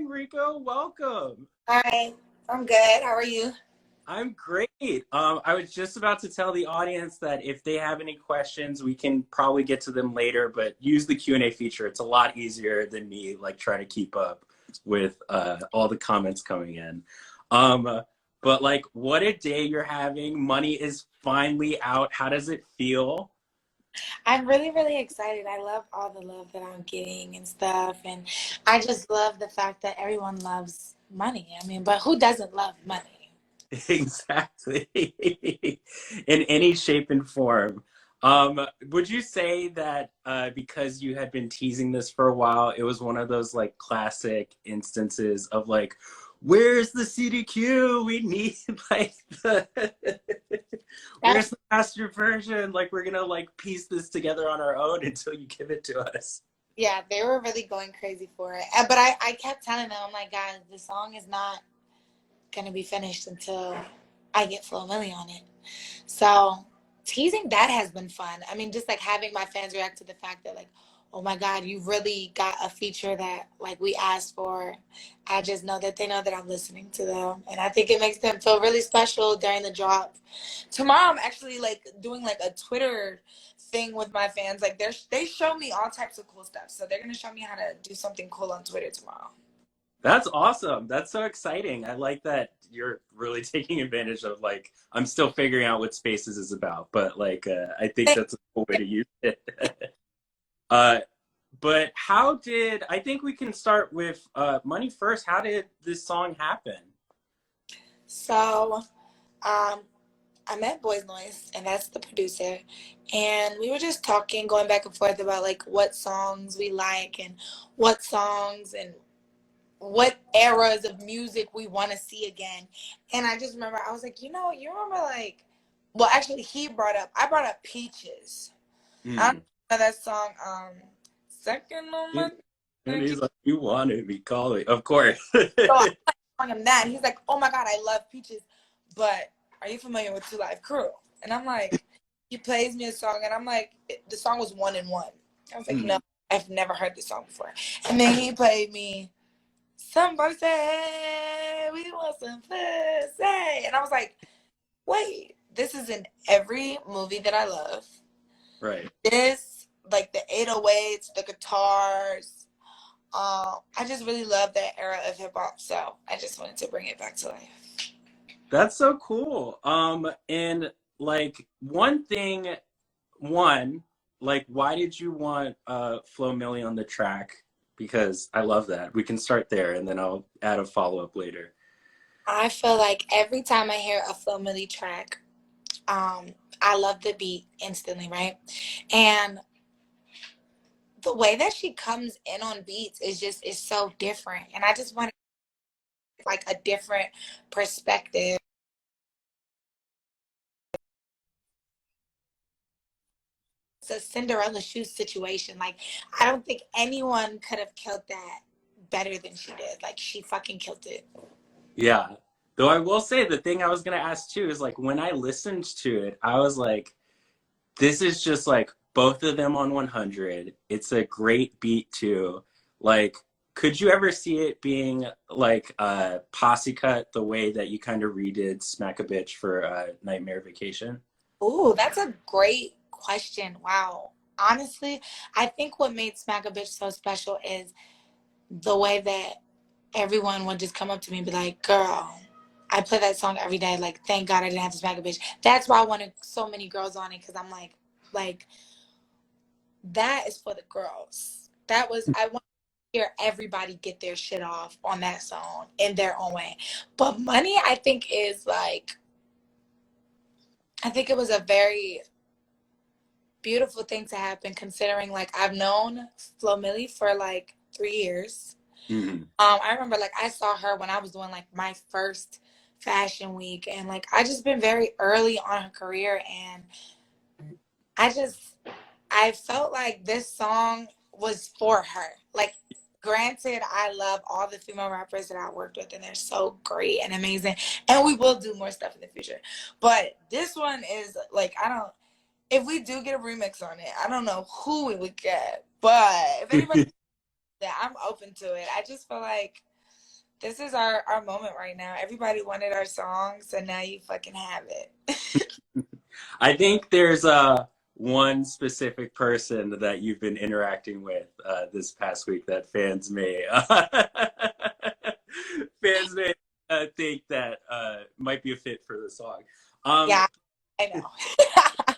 Rico. Welcome. Hi, I'm good. How are you? I'm great. I was just about to tell the audience that if they have any questions, we can probably get to them later, but use the Q&A feature. It's a lot easier than me like trying to keep up with all the comments coming in. Um, but like, what a day you're having. Money is finally out. How does it feel? I'm really, really excited. I love all the love that I'm getting and stuff. And I just love the fact that everyone loves money. I mean, but who doesn't love money? Exactly. In any shape and form. Would you say that because you had been teasing this for a while, it was one of those like classic instances of like, where's the CDQ? We need like the That, where's the master version? Like we're gonna like piece this together on our own until you give it to us. yeah, they were really going crazy for it. But I kept telling them, I'm like, guys, the song is not going to be finished until I get Flo Milli on it. So teasing that has been fun. I mean, just like having my fans react to the fact that like, oh my God, you really got a feature that like we asked for. I just know that they know that I'm listening to them, and I think it makes them feel really special during the drop. Tomorrow, I'm actually like doing like a Twitter thing with my fans. Like they show me all types of cool stuff, so they're gonna show me how to do something cool on Twitter tomorrow. That's awesome. That's so exciting. I like that you're really taking advantage of like I'm still figuring out what Spaces is about, but like I think that's a cool way to use it. uh, but how did I think we can start with money first? How did this song happen? So, I met Boys Noise, and that's the producer, and we were just talking, going back and forth about like what songs we like and what songs and what eras of music we want to see again. And I just remember I was like, you remember like, well, actually, I brought up Peaches. I don't Mm. know that song. Second on my. And he's like, "You wanted me calling, of course." So I was telling him that, and he's like, "Oh my God, I love Peaches, but are you familiar with Two Live Crew?" And I'm like, he plays me a song, and I'm like, the song was 1 and 1. I was like, no, Mm. I've never heard this song before. And then he played me, somebody say we want some pussy, and I was like, wait, this is in every movie that I love. Right. This, like the 808s, the guitars. I just really love that era of hip hop, so I just wanted to bring it back to life. That's so cool. And like one, like why did you want Flo Milli on the track? Because I love that. We can start there and then I'll add a follow-up later. I feel like every time I hear a Flo Milli track, I love the beat instantly, right? And the way that she comes in on beats is so different, and I just want like a different perspective. It's a Cinderella shoes situation. Like I don't think anyone could have killed that better than she did. Like she fucking killed it. Yeah. Though I will say the thing I was gonna ask too is like when I listened to it, I was like, this is just like both of them on 100. It's a great beat too. Like, could you ever see it being like a posse cut the way that you kind of redid Smack a Bitch for Nightmare Vacation? Ooh, that's a great question. Wow. Honestly, I think what made Smack a Bitch so special is the way that everyone would just come up to me and be like, girl, I play that song every day. Like, thank God I didn't have to smack a bitch. That's why I wanted so many girls on it, because I'm like, that is for the girls. I want to hear everybody get their shit off on that song in their own way. But Money, I think, is like, I think it was a very beautiful thing to happen, considering like I've known Flo Milli for like 3 years. Mm-hmm. I remember like I saw her when I was doing like my first fashion week, and like I just been very early on her career, and I just I felt like this song was for her. Like granted, I love all the female rappers that I worked with, and they're so great and amazing, and we will do more stuff in the future. But this one is like, I don't, if we do get a remix on it, I don't know who we would get, but if anybody, that I'm open to it. I just feel like This is our moment right now. Everybody wanted our song, so now you fucking have it. I think there's one specific person that you've been interacting with this past week that fans may fans may think that might be a fit for the song. Um, Yeah, I know.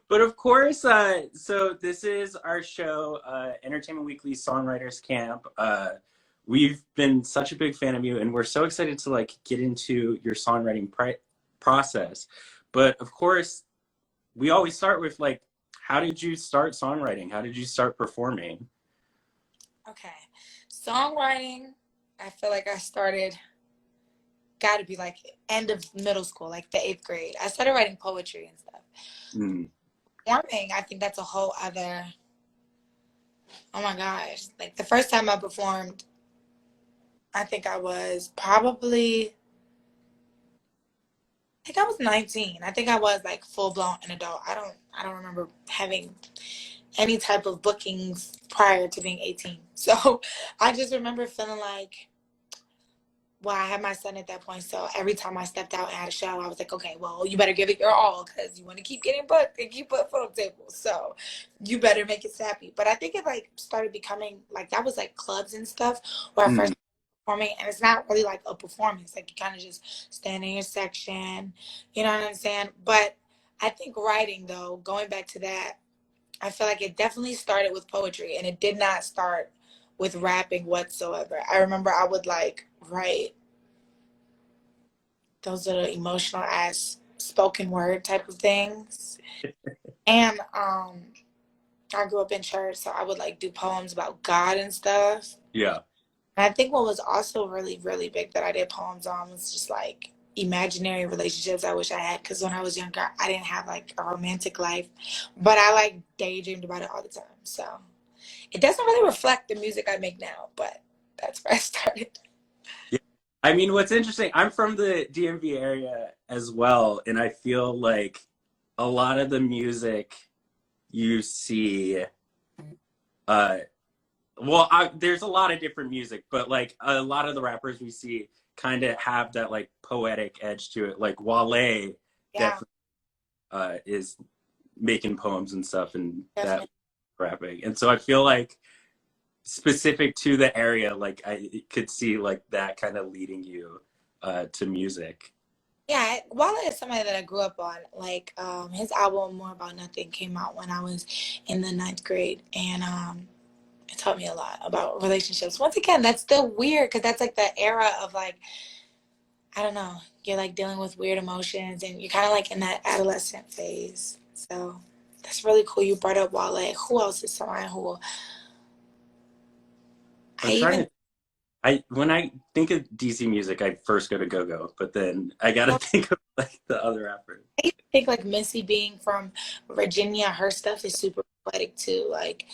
but of course, so this is our show, Entertainment Weekly Songwriters Camp. We've been such a big fan of you, and we're so excited to like get into your songwriting process. But of course, we always start with like, how did you start songwriting? How did you start performing? Okay. Songwriting, I feel like I started, got to be like end of middle school, like the eighth grade. I started writing poetry and stuff. Mm. Performing, I think that's a whole other, oh my gosh. Like the first time I performed, I think I was probably, I think I was 19. I think I was like full blown an adult. I don't remember having any type of bookings prior to being 18. So I just remember feeling like, well, I had my son at that point. So every time I stepped out and had a show, I was like, okay, well, you better give it your all because you want to keep getting booked and keep putting foot on the table. So you better make it snappy. But I think it like started becoming like that was like clubs and stuff where I Mm. first performing, and it's not really like a performance. Like you kind of just stand in your section, you know what I'm saying? But I think writing though, going back to that, I feel like it definitely started with poetry, and it did not start with rapping whatsoever. I remember I would like write those little emotional ass spoken word type of things. And I grew up in church, so I would like do poems about God and stuff. Yeah. And I think what was also really, really big that I did poems on was just like imaginary relationships I wish I had. Because when I was younger, I didn't have like a romantic life, but I like daydreamed about it all the time. So it doesn't really reflect the music I make now, but that's where I started. Yeah. I mean, what's interesting, I'm from the DMV area as well, and I feel like a lot of the music you see, uh, there's a lot of different music, but like a lot of the rappers we see kind of have that like poetic edge to it. Like Wale Yeah, definitely is making poems and stuff, and that definitely. rapping. And so I feel like specific to the area, like I could see like that kind of leading you to music. Yeah, Wale is somebody that I grew up on. Like, his album "More About Nothing" came out when I was in the ninth grade, and it taught me a lot about relationships. Once again, that's still weird because that's like the era of like I don't know, you're like dealing with weird emotions, and you're kind of like in that adolescent phase. So that's really cool. You brought up Wale. Who else is someone who I I'm trying even to. I when I think of DC music, I first go to Go Go, but then I you gotta know think of like the other rappers. I think like Missy being from Virginia, her stuff is super poetic too. Like,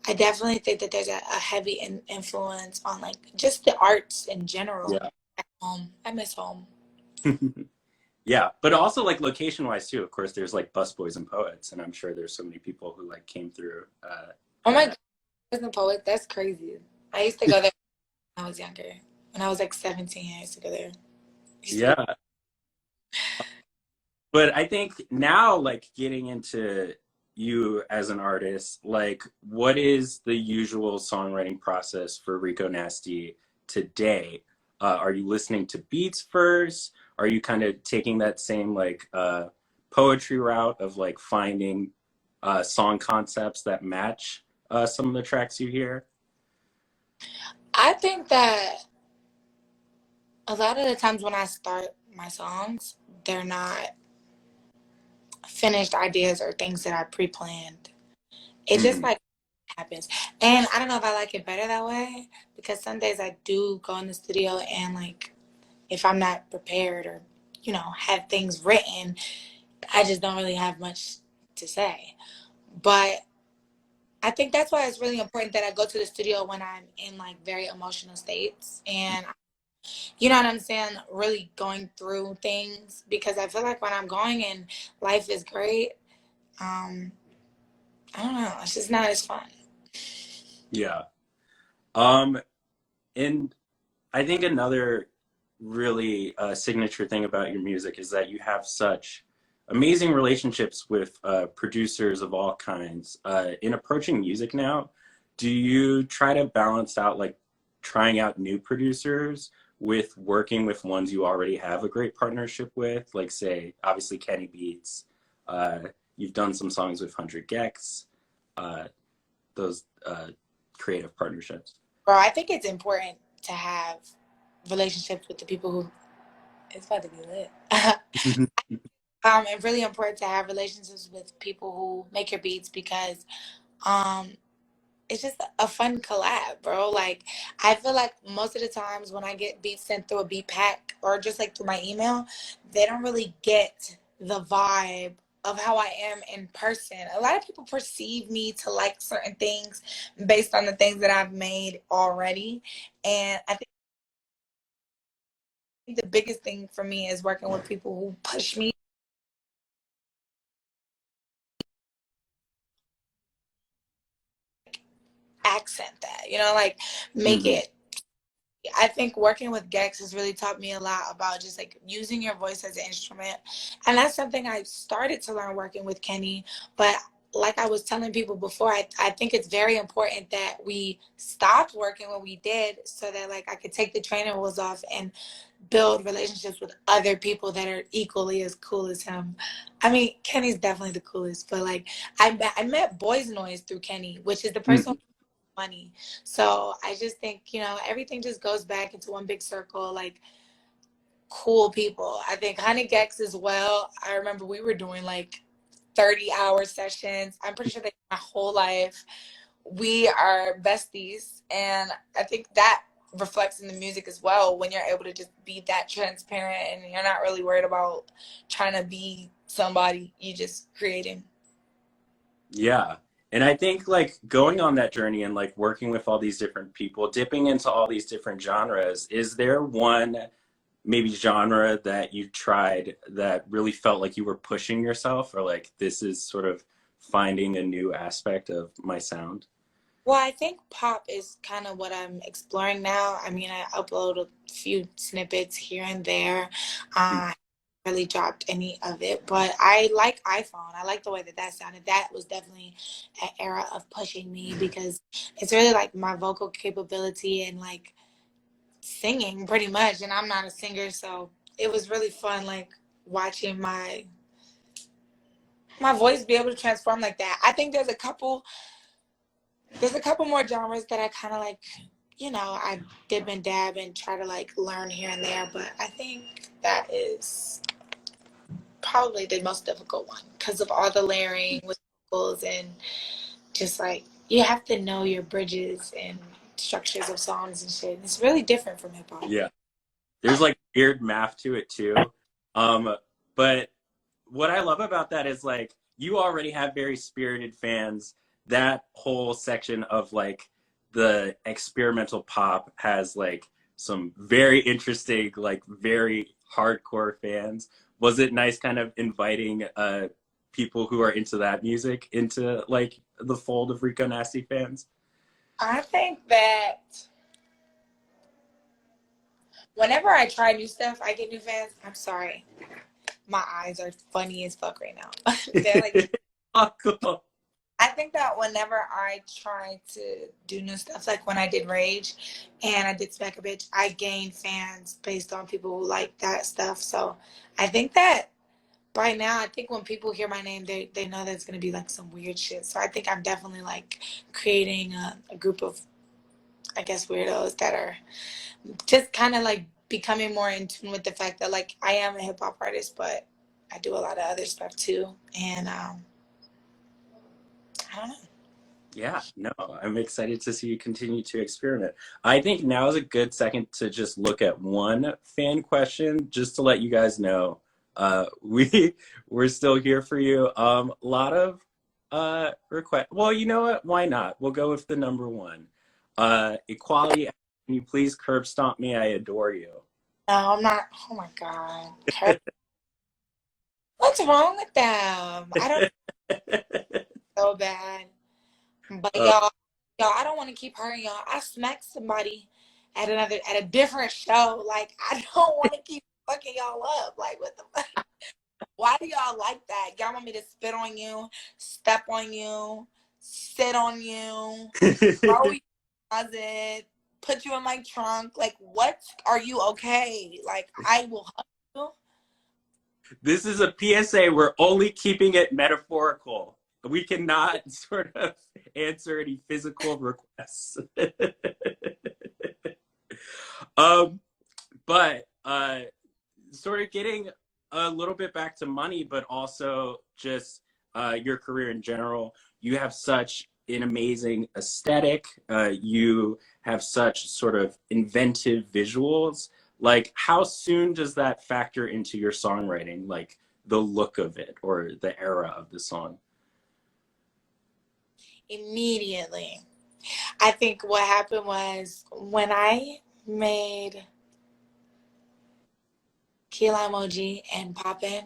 I definitely think that there's a heavy influence on like just the arts in general. Yeah. I miss home. Yeah, but also like location wise too. Of course, there's like busboys and poets, and I'm sure there's so many people who like came through Oh my that. God, isn't poet? That's crazy. I used to go there when I was younger. When I was like 17, I used to go there. I used to be Yeah, but I think now like getting into you as an artist, like what is the usual songwriting process for Rico Nasty today? Are you listening to beats first? Are you kind of taking that same like poetry route of like finding song concepts that match some of the tracks you hear? I think that a lot of the times when I start my songs, they're not finished ideas or things that I pre-planned. It just Mm, like happens. And I don't know if I like it better that way because some days I do go in the studio and like if I'm not prepared or have things written, I just don't really have much to say. But I think that's why it's really important that I go to the studio when I'm in like very emotional states and you know what I'm saying, really going through things because I feel like when I'm going and life is great, um, I don't know, it's just not as fun. yeah. Um, and I think another really signature thing about your music is that you have such amazing relationships with producers of all kinds. In approaching music now, do you try to balance out like trying out new producers with working with ones you already have a great partnership with? Like, say, obviously Kenny Beats. Uh, you've done some songs with 100 Gex. Uh, those creative partnerships. Bro, I think it's important to have relationships with the people who it's about to be lit. It's really important to have relationships with people who make your beats because um it's just a fun collab, bro. Like I feel like most of the times when I get beats sent through a beat pack or just like through my email, they don't really get the vibe of how I am in person. A lot of people perceive me to like certain things based on the things that I've made already. And I think the biggest thing for me is working with people who push me accent that, like make Hmm. it. I think working with Gex has really taught me a lot about just like using your voice as an instrument. And that's something I started to learn working with Kenny. But like I was telling people before, I think it's very important that we stopped working when we did so that like I could take the training wheels off and build relationships with other people that are equally as cool as him. I mean, Kenny's definitely the coolest, but like I met Boys Noise through Kenny, which is the person Hmm. money. So I just think, everything just goes back into one big circle, like cool people. I think Honey Gex as well. I remember we were doing like 30-hour sessions. I'm pretty sure they my whole life. We are besties. And I think that reflects in the music as well when you're able to just be that transparent and you're not really worried about trying to be somebody. You just creating. Yeah. And I think like going on that journey and like working with all these different people, dipping into all these different genres, is there one maybe genre that you tried that really felt like you were pushing yourself or like this is sort of finding a new aspect of my sound? Well, I think pop is kind of what I'm exploring now. I mean, I upload a few snippets here and there. I haven't really dropped any of it, but I like iPhone. I like the way that that sounded. That was definitely an era of pushing me because it's really like my vocal capability and like singing pretty much. And I'm not a singer, so it was really fun, like watching my voice be able to transform like that. I think there's a couple more genres that I kind of like, I dip and dab and try to like learn here and there, but I think that is probably the most difficult one because of all the layering with vocals and just like you have to know your bridges and structures of songs and shit. It's really different from hip hop. Yeah. There's like weird math to it too. But what I love about that is like you already have very spirited fans. That whole section of like the experimental pop has like some very interesting, like very hardcore fans. Was it nice kind of inviting people who are into that music into like the fold of Rico Nasty fans? I think that whenever I try new stuff, I get new fans. I'm sorry. My eyes are funny as fuck right now. They're like Oh, cool. I think that whenever I try to do new stuff, like when I did Rage and I did Smack a Bitch, I gained fans based on people who like that stuff. So I think that by now, I think when people hear my name, they know that's going to be like some weird shit. So I think I'm definitely like creating a group of, I guess, weirdos that are just kind of like becoming more in tune with the fact that like I am a hip hop artist, but I do a lot of other stuff too. And I don't know. Yeah, no, I'm excited to see you continue to experiment. I think now is a good second to just look at one fan question, just to let you guys know. We we're still here for you. A lot of request. Well, you know what? Why not? We'll go with the number one. Equality. Can you please curb stomp me? I adore you. No, I'm not. Oh my God. What's wrong with them? I don't so bad. But Uh, y'all, I don't want to keep hurting y'all. I smacked somebody at a different show. Like, I don't want to keep fucking y'all up. Like, what the fuck? Why do y'all like that? Y'all want me to spit on you, step on you, sit on you, throw you in the closet, put you in my trunk? Like, what? Are you okay? Like, I will hug you. This is a PSA. We're only keeping it metaphorical. We cannot sort of answer any physical requests. um, but sort of getting a little bit back to money, but also just your career in general. You have such an amazing aesthetic. You have such sort of inventive visuals. Like, how soon does that factor into your songwriting? Like the look of it or the era of the song? Immediately. I think what happened was when I made Kila Emoji and Poppin',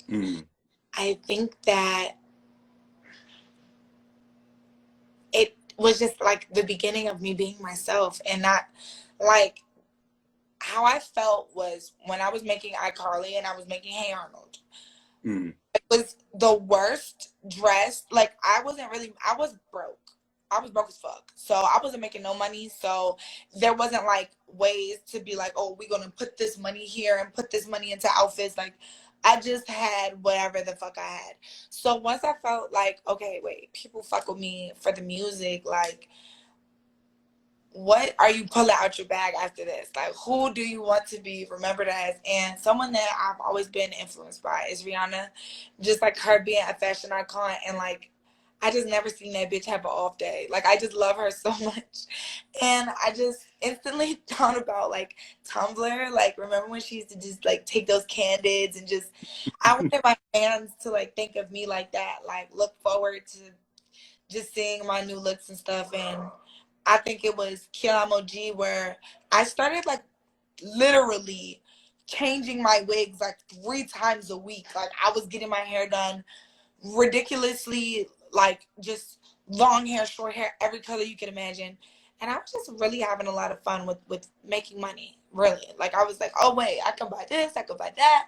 Mm. I think that it was just like the beginning of me being myself, and not like how I felt was when I was making iCarly and I was making Hey Arnold. Mm. It was the worst dressed. Like, I was broke. I was broke as fuck. So I wasn't making no money. So there wasn't like ways to be like, oh, we're gonna put this money here and put this money into outfits. Like, I just had whatever the fuck I had. So once I felt like, okay, wait, people fuck with me for the music, like, what are you pulling out your bag after this? Like, who do you want to be remembered as? And someone that I've always been influenced by is Rihanna. Just like her being a fashion icon, and like, I just never seen that bitch have an off day. Like, I just love her so much. And I just instantly thought about like Tumblr. Like, remember when she used to just like take those candids and just, I wanted my fans to like think of me like that. Like, look forward to just seeing my new looks and stuff. And I think it was Kiamoji where I started like literally changing my wigs like 3 times a week. Like, I was getting my hair done ridiculously, like just long hair, short hair, every color you can imagine. And I was just really having a lot of fun with making money. Really. Like, I was like, oh wait, I can buy this, I can buy that.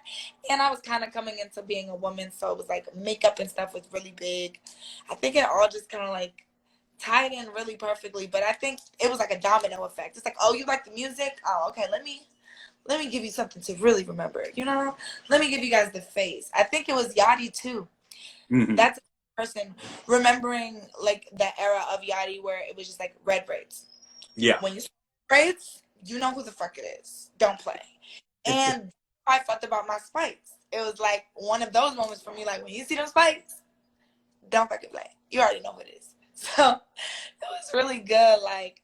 And I was kind of coming into being a woman, so it was like makeup and stuff was really big. I think it all just kind of like tied in really perfectly. But I think it was like a domino effect. It's like, oh, you like the music? Oh, okay, let me give you something to really remember. You know? Let me give you guys the face. I think it was Yachty too. Hmm. That's a person remembering like the era of Yachty where it was just like red braids. Yeah. When you see braids, you know who the fuck it is. Don't play. And I thought about my spikes. It was like one of those moments for me, like, when you see those spikes, don't fucking play. You already know who it is. So it was really good, like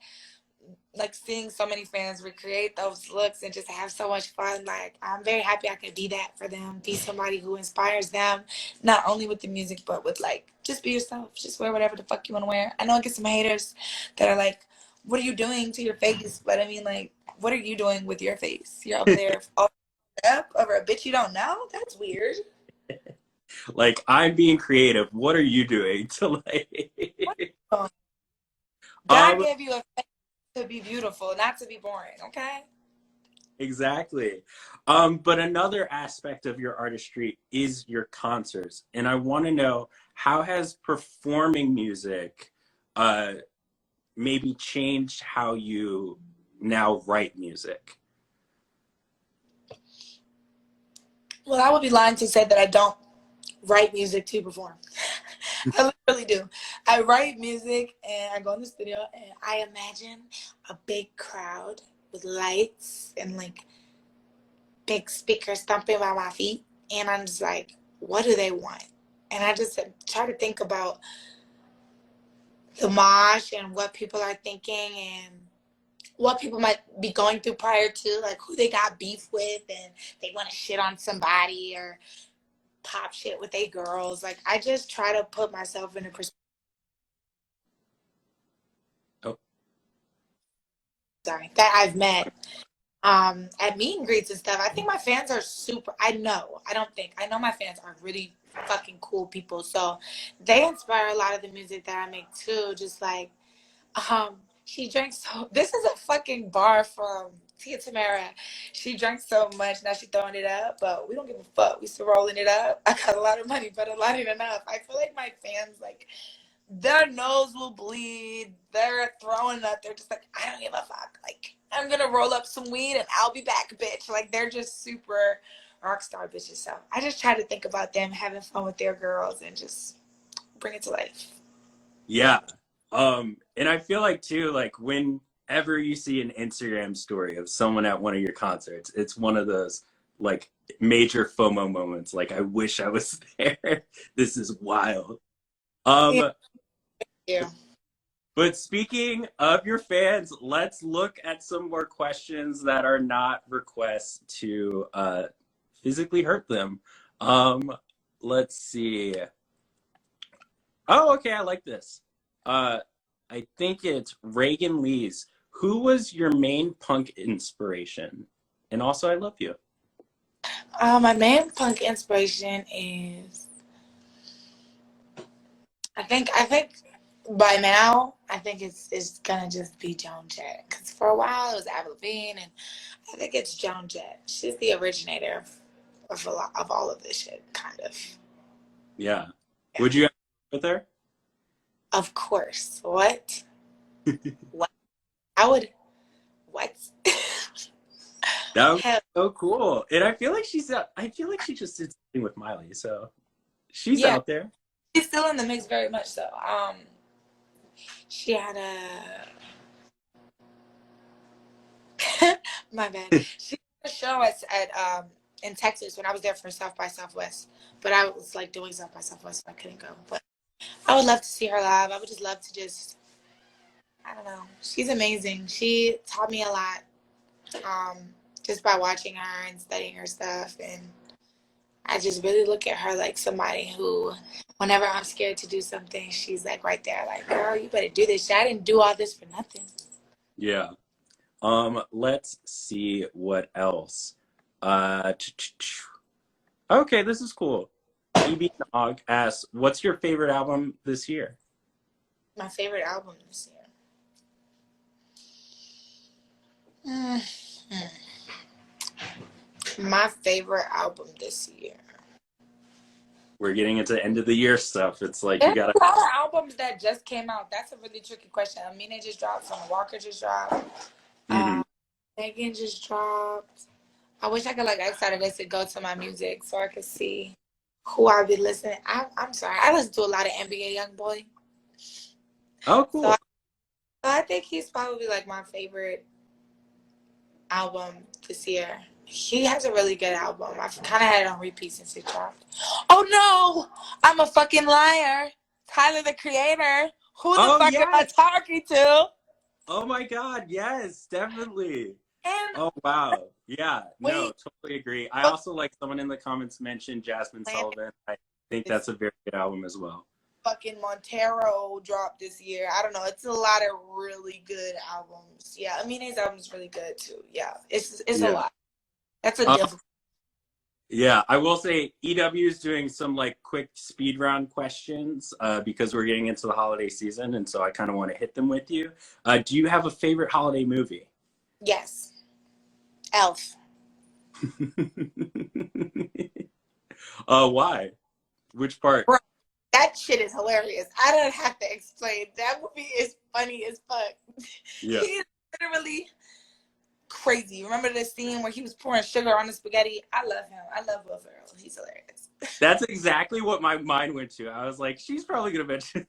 seeing so many fans recreate those looks and just have so much fun. Like, I'm very happy I could be that for them, be somebody who inspires them, not only with the music, but with like, just be yourself. Just wear whatever the fuck you want to wear. I know I get some haters that are like, what are you doing to your face? But I mean, like, what are you doing with your face? You're up there all up over a bitch you don't know? That's weird. Like, I'm being creative. What are you doing to What like? are you doing? God um, gave you a face to be beautiful, not to be boring, okay? exactly. But another aspect of your artistry is your concerts, and I want to know, how has performing music uh, maybe changed how you now write music? Well, I would be lying to say that I don't write music to perform. I literally do. I write music and I go in the studio and I imagine a big crowd with lights and like big speakers thumping by my feet. And I'm just like, what do they want? And I just try to think about the mosh and what people are thinking and what people might be going through prior to, like who they got beef with and they want to shit on somebody or pop shit with they girls. Like, I just try to put myself in a perspective. Oh, Sorry, that I've met at meet and greets and stuff. I think my fans are super. I know my fans are really fucking cool people. So they inspire a lot of the music that I make too. Just like, She drank so. This is a fucking bar from Tia Tamara. She drank so much. Now she's throwing it up, but we don't give a fuck. We still rolling it up. I got a lot of money, but a lot ain't enough. I feel like my fans, like, their nose will bleed. They're throwing up. They're just like, I don't give a fuck. Like, I'm gonna roll up some weed and I'll be back, bitch. Like, they're just super rock star bitches. So I just try to think about them having fun with their girls and just bring it to life. Yeah. And I feel like too, like whenever you see an Instagram story of someone at one of your concerts, it's one of those like major FOMO moments. Like, I wish I was there. This is wild. Yeah. Um, Yeah. but speaking of your fans, let's look at some more questions that are not requests to physically hurt them. Let's see. Oh, okay, I like this. Uh, I think it's Reagan Lee's. Who was your main punk inspiration? And also, I love you. My main punk inspiration is I think by now I think it's gonna just be Joan Jett, because for a while it was Avril Lavigne, and I think it's Joan Jett. She's the originator of a lot of all of this shit, kind of. Yeah. Yeah. Would you with her? Of course. What? What? I would. What? That would be Hell so cool. And I feel like she just did something with Miley, so she's yeah. out there. She's still in the mix very much so. She had my bad. She had a show at in Texas when I was there for South by Southwest, but I was like doing South by Southwest, so I couldn't go. But I would love to see her live. I would just love to I don't know. She's amazing. She taught me a lot, um, just by watching her and studying her stuff, and I just really look at her like somebody who, whenever I'm scared to do something, she's like right there, like, girl, you better do this. I didn't do all this for nothing. Yeah. Let's see what else. Okay, this is cool. EB Nog asks, "What's your favorite album this year?" My favorite album this year. My favorite album this year. We're getting into end of the year stuff. It's like you There's gotta. a lot of albums that just came out. That's a really tricky question. Amina just dropped. Summer Walker just dropped. Mhm. Megan just dropped. I wish I could like X out of this to go to my music so I could see who I'd be listening. I'm sorry. I listen to a lot of NBA YoungBoy. Oh, So cool. I think he's probably like my favorite album this year. He has a really good album. I've kind of had it on repeat since it dropped. Oh no! I'm a fucking liar. Tyler the Creator. Who the Oh fuck am I yes. talking to? Oh my God. Yes, definitely. And Oh wow. Yeah. No, wait, totally agree. I what also like someone in the comments mentioned Jasmine planet Sullivan. I think is that's a very good album as well. fucking Montero dropped this year? I don't know. It's a lot of really good albums. Yeah, Amina's album is really good too. Yeah, it's a Yeah. lot. That's a Um, difficult. yeah, I will say EW is doing some like quick speed round questions because we're getting into the holiday season, and so I kind of want to hit them with you. Do you have a favorite holiday movie? Yes, Elf. Why? Which part? Bro, that shit is hilarious. I don't have to explain. That movie is funny as fuck. Yeah. He is literally crazy. Remember the scene where he was pouring sugar on the spaghetti? I love him. I love Will Ferrell. He's hilarious. That's exactly what my mind went to. I was like, she's probably gonna mention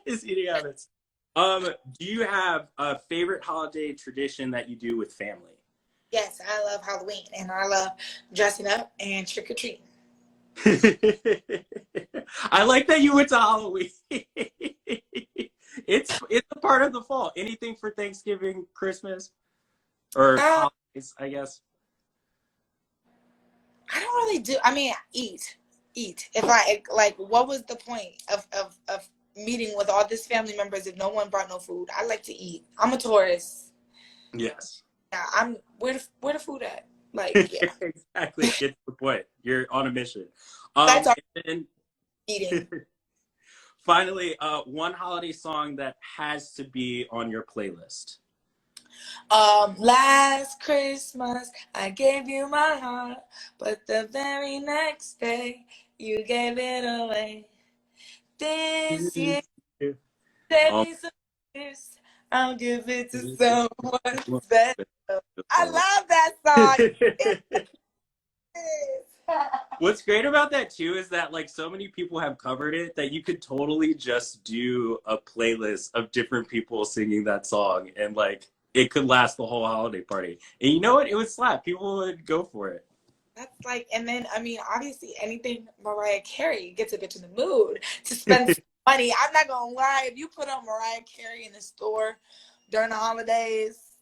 his eating habits. Do you have a favorite holiday tradition that you do with family? Yes, I love Halloween and I love dressing up and trick or treating. I like that you went to Halloween. It's a part of the fall. Anything for Thanksgiving, Christmas, or Uh, holidays, I guess. I don't really do. I mean, eat. If I like, what was the point of meeting with all these family members if no one brought no food? I like to eat. I'm a tourist. Yes. Yeah, I'm where the food at? Like, yeah, Exactly. Get to the point. You're on a mission. that's all And eating. then Finally, one holiday song that has to be on your playlist. Last Christmas I gave you my heart, but the very next day you gave it away. This year, save Um, me some years. I'll give it to someone special. I love that song. It is. What's great about that too is that like so many people have covered it that you could totally just do a playlist of different people singing that song and like it could last the whole holiday party. And you know what? It would slap. People would go for it. That's like, and then I mean, obviously, anything Mariah Carey gets a bitch in the mood to spend some money. I'm not gonna lie. If you put on Mariah Carey in the store during the holidays,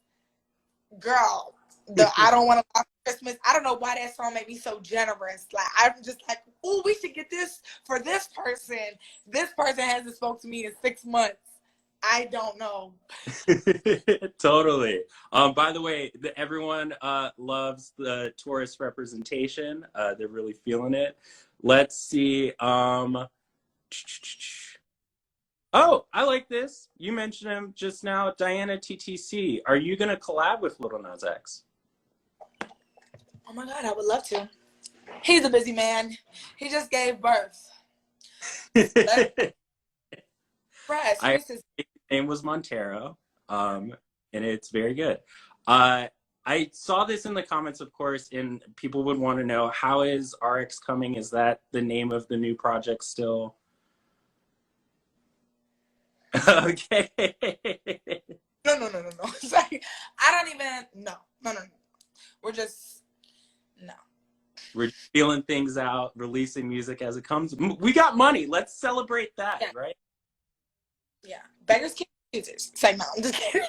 girl, the I don't want to watch Christmas. I don't know why that song made me so generous. Like I'm just like, oh, we should get this for this person. This person hasn't spoke to me in 6 months. I don't know. Totally. By the way, everyone loves the tourist representation. They're really feeling it. Let's see. Oh, I like this. You mentioned him just now, Diana TTC. Are you gonna collab with Little Nas X? Oh my God, I would love to. He's a busy man. He just gave birth. Fresh. I Who's his His name was Montero, and it's very good. I saw this in the comments, of course, and people would want to know how is RX coming? Is that the name of the new project still? Okay. No. Sorry. I don't even no. We're just no. We're feeling things out, releasing music as it comes. We got money. Let's celebrate that, Yeah. right? Yeah. Beggars can't be choosers. It's like no, I'm just kidding.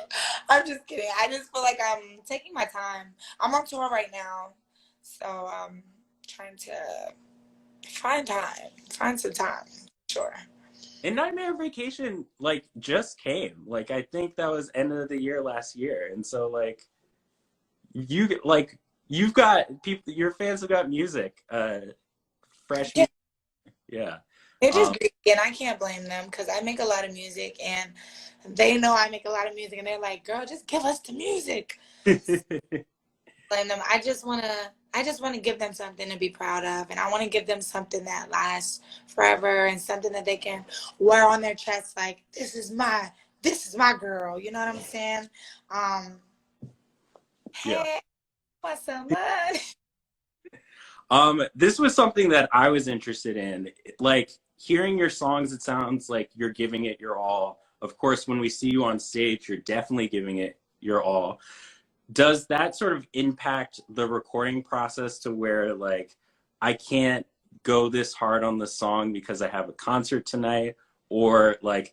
I'm just kidding. I just feel like I'm taking my time. I'm on tour right now. So I'm trying to find some time. Sure. And Nightmare Vacation like just came. Like I think that was end of the year last year. And so like you've got people your fans have got music. Fresh Yeah. music. Yeah. They're just Um, great, and I can't blame them because I make a lot of music, and they know I make a lot of music, and they're like, "Girl, just give us the music." Blame them. I just wanna give them something to be proud of, and I want to give them something that lasts forever, and something that they can wear on their chest, like this is my girl. You know what I'm saying? Um, yeah. hey, what's so much? This was something that I was interested in. Like hearing your songs, it sounds like you're giving it your all. Of course, when we see you on stage, you're definitely giving it your all. Does that sort of impact the recording process to where like I can't go this hard on the song because I have a concert tonight, or like